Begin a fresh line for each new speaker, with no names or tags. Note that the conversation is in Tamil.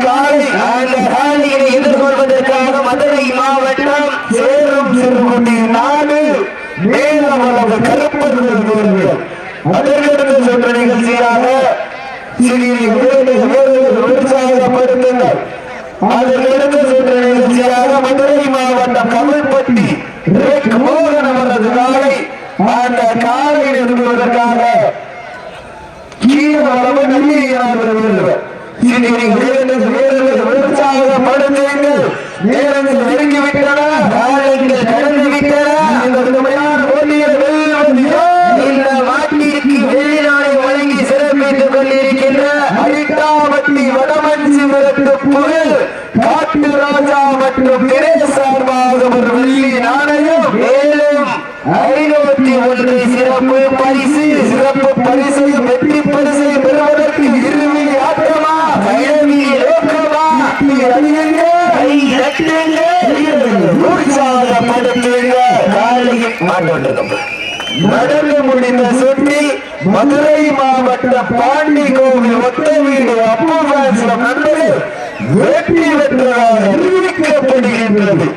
காலை அந்த காலையை எதிர்கொள்வதற்காக மதுரை மாவட்டம் சேரும் சிறுகுட்டி நாடு மேலமளவு கருப்பர்கள் வீரர்கள். அதற்கடுத்து சென்ற நிகழ்ச்சியாக உற்சாகப்படுத்துங்கள். அதற்கடுத்து சென்ற நிகழ்ச்சியாக மதுரை மாவட்டம் கமல்பட்டி மோகன் அவரது காலை அந்த காலை நிறுவுவதற்காக கீழளவு நம்பிக்கையாளர்கள் உற்சாகப்படுத்துங்கள். நேரங்கள் நெருங்கிவிட்டன, காலங்கள் கடந்து விட்டன. இந்த மாட்டிற்கு வெளிநாடு வழங்கி சிறப்பித்துக் கொண்டிருக்கின்ற அரிட்டாவட்டி வடமஞ்சி விரட்டு புகழ் காட்டு ராஜா மற்றும் திரை சார்பாக ஒரு வெள்ளி நாணயம் மேலும் 501 சிறப்பு பரிசு வெற்றி பரிசை பெறுவதற்கு இறுதி ஆட்டமா பயணி நோக்கமா உற்சாகப்படுத்துங்க. காலையில் மாட்டோம் நடந்து முடிந்த சுற்றில் மதுரை மாவட்டம் பாண்டி கோவில் ஒத்த வீடு அப்பூர்வாசிரம் நண்பர்கள் வெற்றி பெற்றதாக அறிவிக்கப்படுகின்றது.